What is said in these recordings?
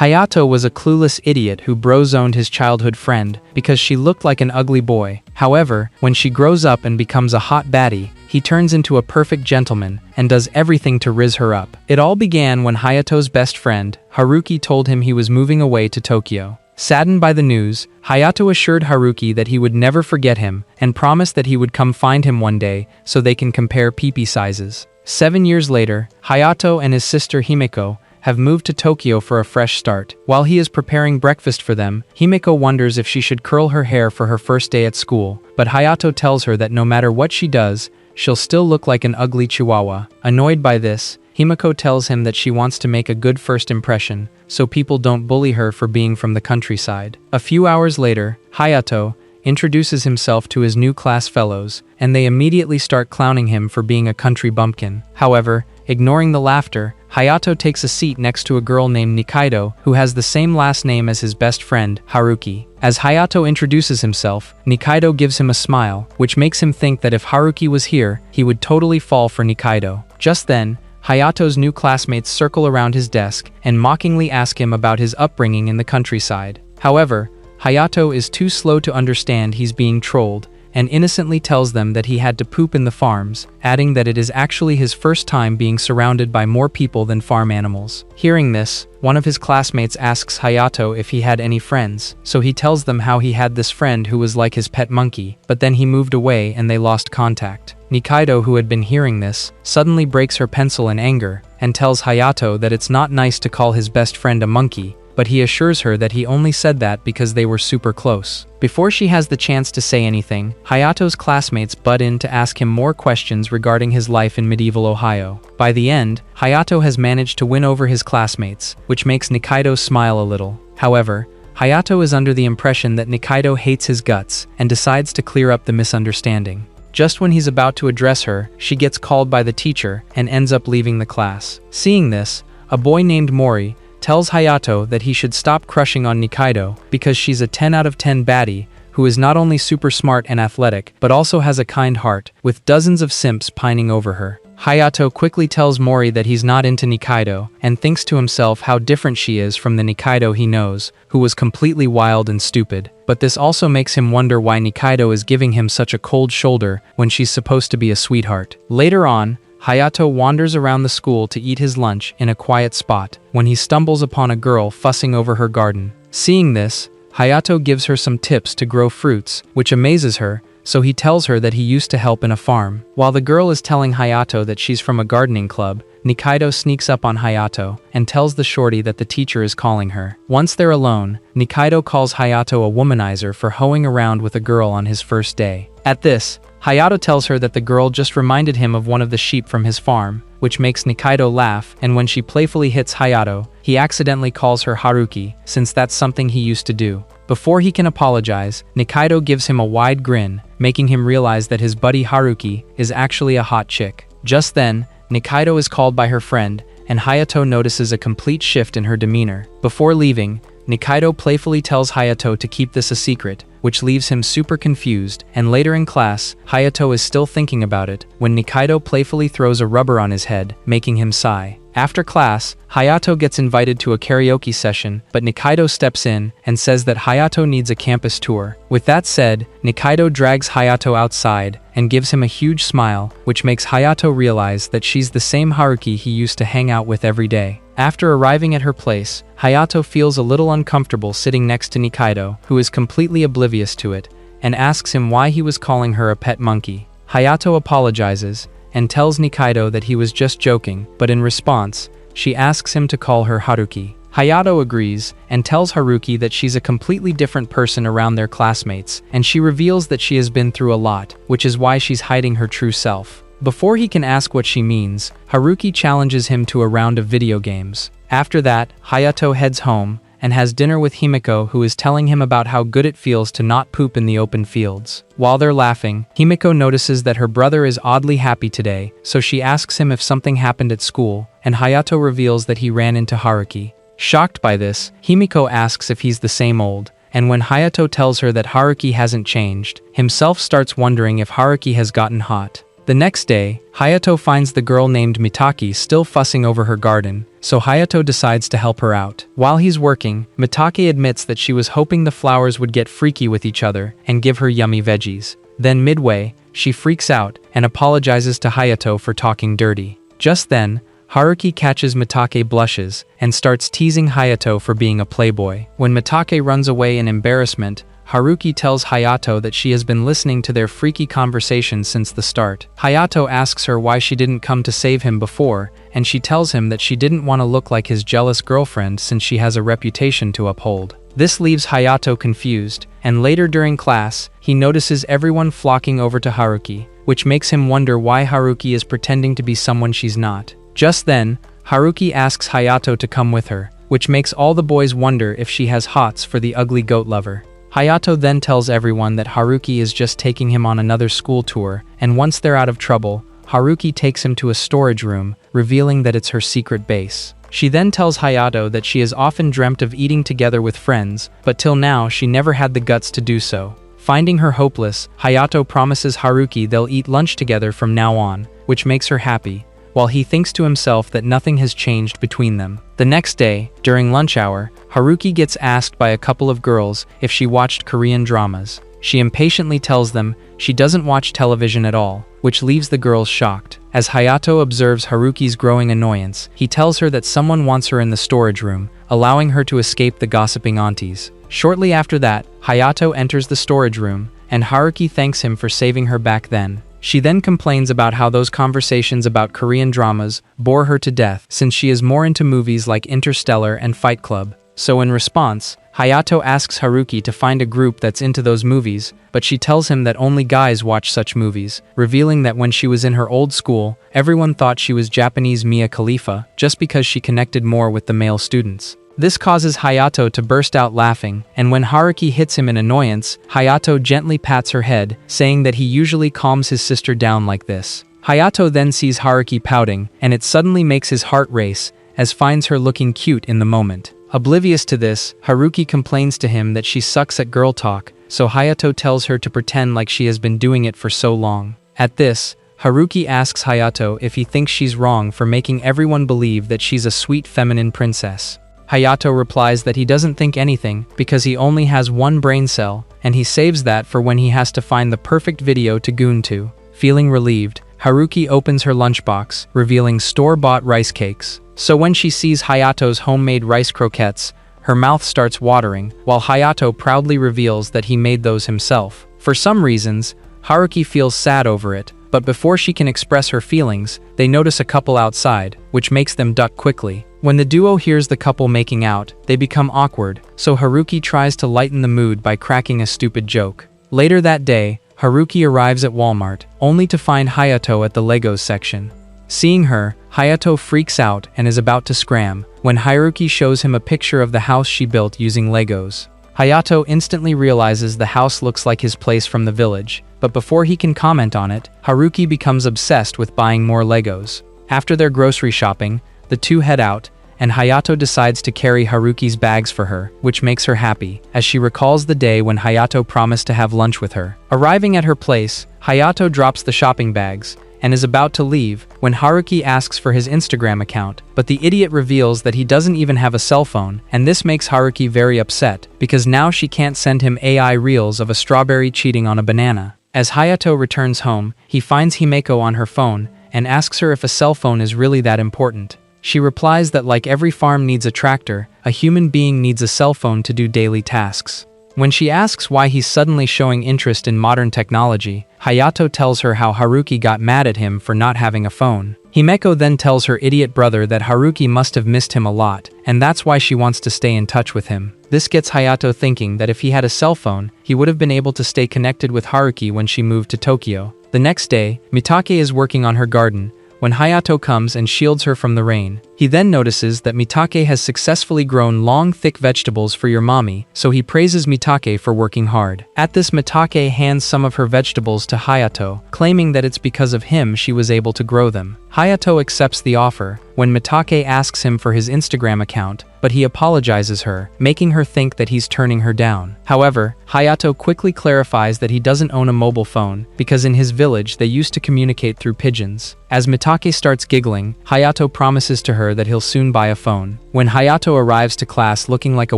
Hayato was a clueless idiot who bro-zoned his childhood friend because she looked like an ugly boy. However, when she grows up and becomes a hot baddie, he turns into a perfect gentleman and does everything to rizz her up. It all began when Hayato's best friend, Haruki, told him he was moving away to Tokyo. Saddened by the news, Hayato assured Haruki that he would never forget him and promised that he would come find him one day so they can compare pee-pee sizes. 7 years later, Hayato and his sister Himiko have moved to Tokyo for a fresh start. While he is preparing breakfast for them, Himiko wonders if she should curl her hair for her first day at school, but Hayato tells her that no matter what she does, she'll still look like an ugly chihuahua. Annoyed by this, Himiko tells him that she wants to make a good first impression, so people don't bully her for being from the countryside. A few hours later, Hayato introduces himself to his new class fellows, and they immediately start clowning him for being a country bumpkin. However, ignoring the laughter, Hayato takes a seat next to a girl named Nikaido who has the same last name as his best friend, Haruki. As Hayato introduces himself, Nikaido gives him a smile, which makes him think that if Haruki was here, he would totally fall for Nikaido. Just then, Hayato's new classmates circle around his desk and mockingly ask him about his upbringing in the countryside. However, Hayato is too slow to understand he's being trolled and innocently tells them that he had to poop in the farms, adding that it is actually his first time being surrounded by more people than farm animals. Hearing this, one of his classmates asks Hayato if he had any friends, so he tells them how he had this friend who was like his pet monkey, but then he moved away and they lost contact. Nikaido, who had been hearing this, suddenly breaks her pencil in anger and tells Hayato that it's not nice to call his best friend a monkey, but he assures her that he only said that because they were super close. Before she has the chance to say anything, Hayato's classmates butt in to ask him more questions regarding his life in medieval Ohio. By the end, Hayato has managed to win over his classmates, which makes Nikaido smile a little. However, Hayato is under the impression that Nikaido hates his guts and decides to clear up the misunderstanding. Just when he's about to address her, she gets called by the teacher and ends up leaving the class. Seeing this, a boy named Mori tells Hayato that he should stop crushing on Nikaido because she's a 10 out of 10 baddie who is not only super smart and athletic but also has a kind heart, with dozens of simps pining over her. Hayato quickly tells Mori that he's not into Nikaido and thinks to himself how different she is from the Nikaido he knows, who was completely wild and stupid. But this also makes him wonder why Nikaido is giving him such a cold shoulder when she's supposed to be a sweetheart. Later on, Hayato wanders around the school to eat his lunch in a quiet spot when he stumbles upon a girl fussing over her garden. Seeing this, Hayato gives her some tips to grow fruits, which amazes her, so he tells her that he used to help in a farm. While the girl is telling Hayato that she's from a gardening club, Nikaido sneaks up on Hayato and tells the shorty that the teacher is calling her. Once they're alone, Nikaido calls Hayato a womanizer for hoeing around with a girl on his first day. At this, Hayato tells her that the girl just reminded him of one of the sheep from his farm, which makes Nikaido laugh, and when she playfully hits Hayato, he accidentally calls her Haruki, since that's something he used to do. Before he can apologize, Nikaido gives him a wide grin, making him realize that his buddy Haruki is actually a hot chick. Just then, Nikaido is called by her friend, and Hayato notices a complete shift in her demeanor. Before leaving, Nikaido playfully tells Hayato to keep this a secret, which leaves him super confused, and later in class, Hayato is still thinking about it when Nikaido playfully throws a rubber on his head, making him sigh. After class, Hayato gets invited to a karaoke session, but Nikaido steps in and says that Hayato needs a campus tour. With that said, Nikaido drags Hayato outside and gives him a huge smile, which makes Hayato realize that she's the same Haruki he used to hang out with every day. After arriving at her place, Hayato feels a little uncomfortable sitting next to Nikaido, who is completely oblivious to it, and asks him why he was calling her a pet monkey. Hayato apologizes and tells Nikaido that he was just joking, but in response, she asks him to call her Haruki. Hayato agrees and tells Haruki that she's a completely different person around their classmates, and she reveals that she has been through a lot, which is why she's hiding her true self. Before he can ask what she means, Haruki challenges him to a round of video games. After that, Hayato heads home and has dinner with Himiko, who is telling him about how good it feels to not poop in the open fields. While they're laughing, Himiko notices that her brother is oddly happy today, so she asks him if something happened at school, and Hayato reveals that he ran into Haruki. Shocked by this, Himiko asks if he's the same old, and when Hayato tells her that Haruki hasn't changed, himself starts wondering if Haruki has gotten hot. The next day, Hayato finds the girl named Mitake still fussing over her garden, so Hayato decides to help her out. While he's working, Mitake admits that she was hoping the flowers would get freaky with each other and give her yummy veggies. Then midway, she freaks out and apologizes to Hayato for talking dirty. Just then, Haruki catches Mitake blushes and starts teasing Hayato for being a playboy. When Mitake runs away in embarrassment, Haruki tells Hayato that she has been listening to their freaky conversation since the start. Hayato asks her why she didn't come to save him before, and she tells him that she didn't want to look like his jealous girlfriend since she has a reputation to uphold. This leaves Hayato confused, and later during class, he notices everyone flocking over to Haruki, which makes him wonder why Haruki is pretending to be someone she's not. Just then, Haruki asks Hayato to come with her, which makes all the boys wonder if she has hots for the ugly goat lover. Hayato then tells everyone that Haruki is just taking him on another school tour, and once they're out of trouble, Haruki takes him to a storage room, revealing that it's her secret base. She then tells Hayato that she has often dreamt of eating together with friends, but till now she never had the guts to do so. Finding her hopeless, Hayato promises Haruki they'll eat lunch together from now on, which makes her happy, while he thinks to himself that nothing has changed between them. The next day, during lunch hour, Haruki gets asked by a couple of girls if she watched Korean dramas. She impatiently tells them she doesn't watch television at all, which leaves the girls shocked. As Hayato observes Haruki's growing annoyance, he tells her that someone wants her in the storage room, allowing her to escape the gossiping aunties. Shortly after that, Hayato enters the storage room, and Haruki thanks him for saving her back then. She then complains about how those conversations about Korean dramas bore her to death since she is more into movies like Interstellar and Fight Club. So in response, Hayato asks Haruki to find a group that's into those movies, but she tells him that only guys watch such movies, revealing that when she was in her old school, everyone thought she was Japanese Mia Khalifa just because she connected more with the male students. This causes Hayato to burst out laughing, and when Haruki hits him in annoyance, Hayato gently pats her head, saying that he usually calms his sister down like this. Hayato then sees Haruki pouting, and it suddenly makes his heart race, as finds her looking cute in the moment. Oblivious to this, Haruki complains to him that she sucks at girl talk, so Hayato tells her to pretend like she has been doing it for so long. At this, Haruki asks Hayato if he thinks she's wrong for making everyone believe that she's a sweet feminine princess. Hayato replies that he doesn't think anything because he only has one brain cell, and he saves that for when he has to find the perfect video to goon to. Feeling relieved, Haruki opens her lunchbox, revealing store-bought rice cakes. So when she sees Hayato's homemade rice croquettes, her mouth starts watering, while Hayato proudly reveals that he made those himself. For some reasons, Haruki feels sad over it, but before she can express her feelings, they notice a couple outside, which makes them duck quickly. When the duo hears the couple making out, they become awkward, so Haruki tries to lighten the mood by cracking a stupid joke. Later that day, Haruki arrives at Walmart, only to find Hayato at the Legos section. Seeing her, Hayato freaks out and is about to scram, when Haruki shows him a picture of the house she built using Legos. Hayato instantly realizes the house looks like his place from the village, but before he can comment on it, Haruki becomes obsessed with buying more Legos. After their grocery shopping, the two head out, and Hayato decides to carry Haruki's bags for her, which makes her happy, as she recalls the day when Hayato promised to have lunch with her. Arriving at her place, Hayato drops the shopping bags, and is about to leave, when Haruki asks for his Instagram account, but the idiot reveals that he doesn't even have a cell phone, and this makes Haruki very upset, because now she can't send him AI reels of a strawberry cheating on a banana. As Hayato returns home, he finds Himeko on her phone, and asks her if a cell phone is really that important. She replies that like every farm needs a tractor, a human being needs a cell phone to do daily tasks. When she asks why he's suddenly showing interest in modern technology, Hayato tells her how Haruki got mad at him for not having a phone. Himeko then tells her idiot brother that Haruki must have missed him a lot, and that's why she wants to stay in touch with him. This gets Hayato thinking that if he had a cell phone, he would have been able to stay connected with Haruki when she moved to Tokyo. The next day, Mitake is working on her garden, when Hayato comes and shields her from the rain. He then notices that Mitake has successfully grown long, thick vegetables for your mommy, so he praises Mitake for working hard. At this, Mitake hands some of her vegetables to Hayato, claiming that it's because of him she was able to grow them. Hayato accepts the offer when Mitake asks him for his Instagram account, but he apologizes her, making her think that he's turning her down. However, Hayato quickly clarifies that he doesn't own a mobile phone because in his village they used to communicate through pigeons. As Mitake starts giggling, Hayato promises to her that he'll soon buy a phone. When Hayato arrives to class looking like a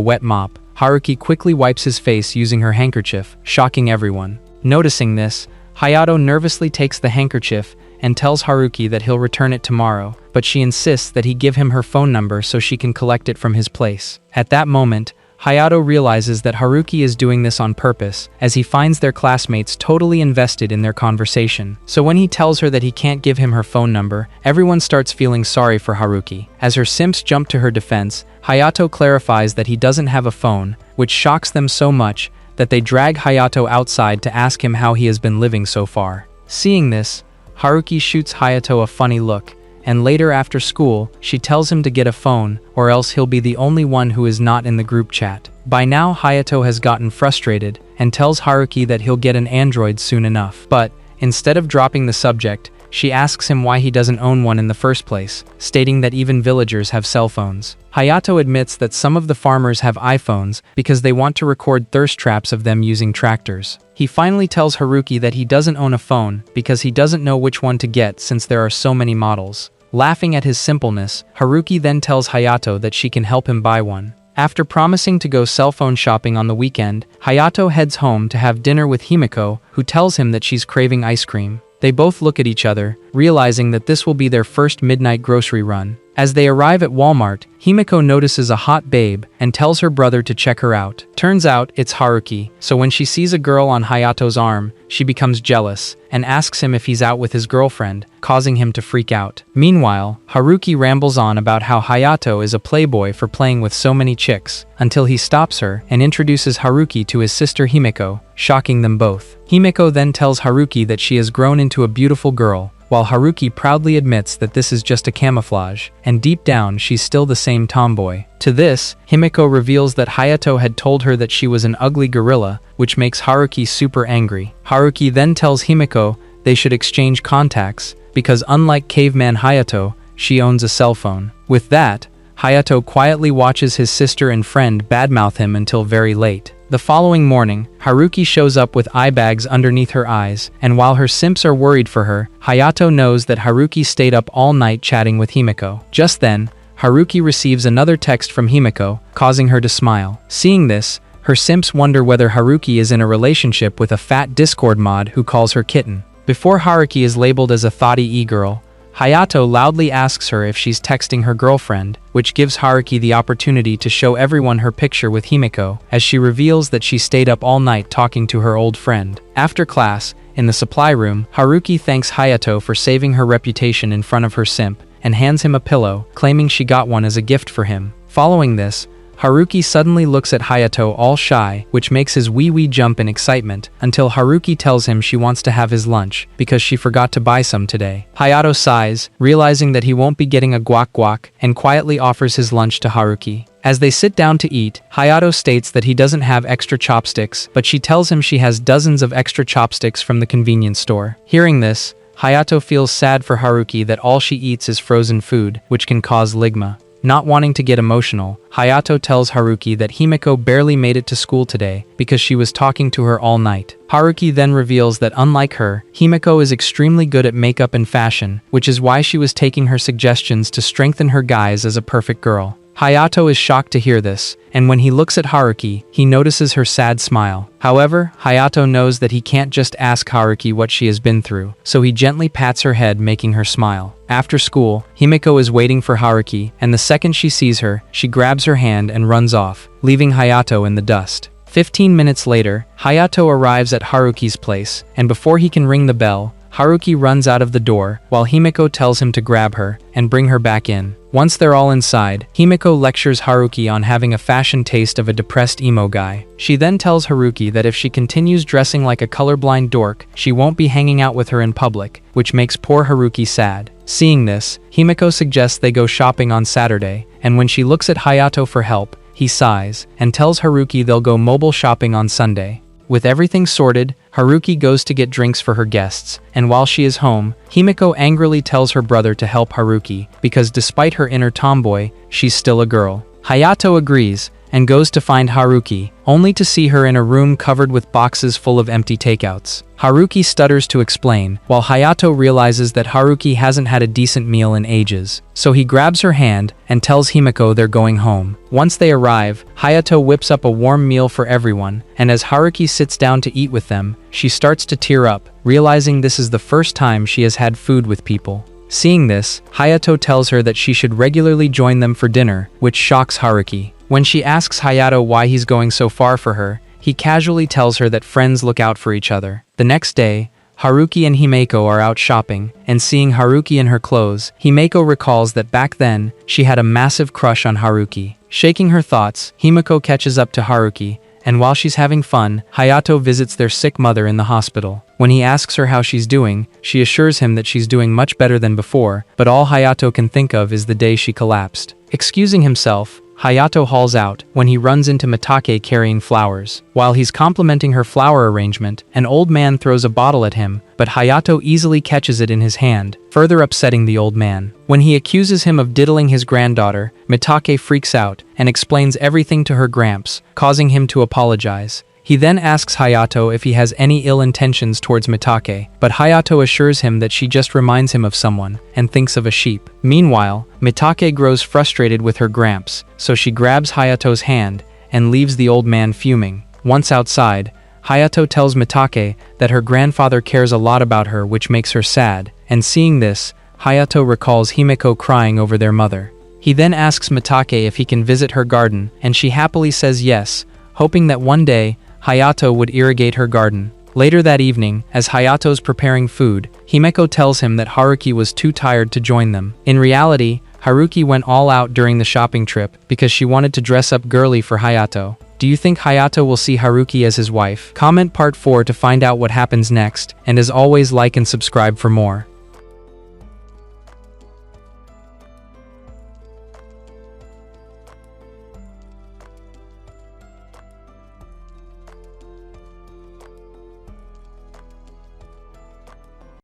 wet mop, Haruki quickly wipes his face using her handkerchief, shocking everyone. Noticing this, Hayato nervously takes the handkerchief and tells Haruki that he'll return it tomorrow, but she insists that he give him her phone number so she can collect it from his place. At that moment, Hayato realizes that Haruki is doing this on purpose, as he finds their classmates totally invested in their conversation. So when he tells her that he can't give him her phone number, everyone starts feeling sorry for Haruki. As her simps jump to her defense, Hayato clarifies that he doesn't have a phone, which shocks them so much that they drag Hayato outside to ask him how he has been living so far. Seeing this, Haruki shoots Hayato a funny look, and later after school, she tells him to get a phone, or else he'll be the only one who is not in the group chat. By now, Hayato has gotten frustrated and tells Haruki that he'll get an Android soon enough. But, instead of dropping the subject, she asks him why he doesn't own one in the first place, stating that even villagers have cell phones. Hayato admits that some of the farmers have iPhones because they want to record thirst traps of them using tractors. He finally tells Haruki that he doesn't own a phone because he doesn't know which one to get since there are so many models. Laughing at his simpleness, Haruki then tells Hayato that she can help him buy one. After promising to go cell phone shopping on the weekend, Hayato heads home to have dinner with Himiko, who tells him that she's craving ice cream. They both look at each other, realizing that this will be their first midnight grocery run. As they arrive at Walmart, Himiko notices a hot babe and tells her brother to check her out. Turns out, it's Haruki, so when she sees a girl on Hayato's arm, she becomes jealous and asks him if he's out with his girlfriend, causing him to freak out. Meanwhile, Haruki rambles on about how Hayato is a playboy for playing with so many chicks, until he stops her and introduces Haruki to his sister Himiko, shocking them both. Himiko then tells Haruki that she has grown into a beautiful girl, while Haruki proudly admits that this is just a camouflage, and deep down she's still the same tomboy. To this, Himiko reveals that Hayato had told her that she was an ugly gorilla, which makes Haruki super angry. Haruki then tells Himiko they should exchange contacts, because unlike caveman Hayato, she owns a cell phone. With that, Hayato quietly watches his sister and friend badmouth him until very late. The following morning, Haruki shows up with eye bags underneath her eyes, and while her simps are worried for her, Hayato knows that Haruki stayed up all night chatting with Himiko. Just then, Haruki receives another text from Himiko, causing her to smile. Seeing this, her simps wonder whether Haruki is in a relationship with a fat Discord mod who calls her Kitten. Before Haruki is labeled as a thoughty e-girl, Hayato loudly asks her if she's texting her girlfriend, which gives Haruki the opportunity to show everyone her picture with Himiko, as she reveals that she stayed up all night talking to her old friend. After class, in the supply room, Haruki thanks Hayato for saving her reputation in front of her simp, and hands him a pillow, claiming she got one as a gift for him. Following this, Haruki suddenly looks at Hayato all shy, which makes his wee-wee jump in excitement, until Haruki tells him she wants to have his lunch, because she forgot to buy some today. Hayato sighs, realizing that he won't be getting a guac, and quietly offers his lunch to Haruki. As they sit down to eat, Hayato states that he doesn't have extra chopsticks, but she tells him she has dozens of extra chopsticks from the convenience store. Hearing this, Hayato feels sad for Haruki that all she eats is frozen food, which can cause ligma. Not wanting to get emotional, Hayato tells Haruki that Himiko barely made it to school today because she was talking to her all night. Haruki then reveals that unlike her, Himiko is extremely good at makeup and fashion, which is why she was taking her suggestions to strengthen her guise as a perfect girl. Hayato is shocked to hear this, and when he looks at Haruki, he notices her sad smile. However, Hayato knows that he can't just ask Haruki what she has been through, so he gently pats her head, making her smile. After school, Himiko is waiting for Haruki, and the second she sees her, she grabs her hand and runs off, leaving Hayato in the dust. 15 minutes later, Hayato arrives at Haruki's place, and before he can ring the bell, Haruki runs out of the door, while Himiko tells him to grab her and bring her back in. Once they're all inside, Himiko lectures Haruki on having a fashion taste of a depressed emo guy. She then tells Haruki that if she continues dressing like a colorblind dork, she won't be hanging out with her in public, which makes poor Haruki sad. Seeing this, Himiko suggests they go shopping on Saturday, and when she looks at Hayato for help, he sighs and tells Haruki they'll go mobile shopping on Sunday. With everything sorted, Haruki goes to get drinks for her guests, and while she is home, Himiko angrily tells her brother to help Haruki, because despite her inner tomboy, she's still a girl. Hayato agrees, and goes to find Haruki, only to see her in a room covered with boxes full of empty takeouts. Haruki stutters to explain, while Hayato realizes that Haruki hasn't had a decent meal in ages. So he grabs her hand and tells Himiko they're going home. Once they arrive, Hayato whips up a warm meal for everyone, and as Haruki sits down to eat with them, she starts to tear up, realizing this is the first time she has had food with people. Seeing this, Hayato tells her that she should regularly join them for dinner, which shocks Haruki. When she asks Hayato why he's going so far for her, he casually tells her that friends look out for each other. The next day, Haruki and Himeko are out shopping, and seeing Haruki in her clothes, Himeko recalls that back then, she had a massive crush on Haruki. Shaking her thoughts, Himeko catches up to Haruki, and while she's having fun, Hayato visits their sick mother in the hospital. When he asks her how she's doing, she assures him that she's doing much better than before, but all Hayato can think of is the day she collapsed. Excusing himself, Hayato hauls out when he runs into Mitake carrying flowers. While he's complimenting her flower arrangement, an old man throws a bottle at him, but Hayato easily catches it in his hand, further upsetting the old man. When he accuses him of diddling his granddaughter, Mitake freaks out and explains everything to her gramps, causing him to apologize. He then asks Hayato if he has any ill intentions towards Mitake, but Hayato assures him that she just reminds him of someone, and thinks of a sheep. Meanwhile, Mitake grows frustrated with her gramps, so she grabs Hayato's hand, and leaves the old man fuming. Once outside, Hayato tells Mitake that her grandfather cares a lot about her, which makes her sad, and seeing this, Hayato recalls Himeko crying over their mother. He then asks Mitake if he can visit her garden, and she happily says yes, hoping that one day, Hayato would irrigate her garden. Later that evening, as Hayato's preparing food, Himeko tells him that Haruki was too tired to join them. In reality, Haruki went all out during the shopping trip because she wanted to dress up girly for Hayato. Do you think Hayato will see Haruki as his wife? Comment part 4 to find out what happens next, and as always, like and subscribe for more.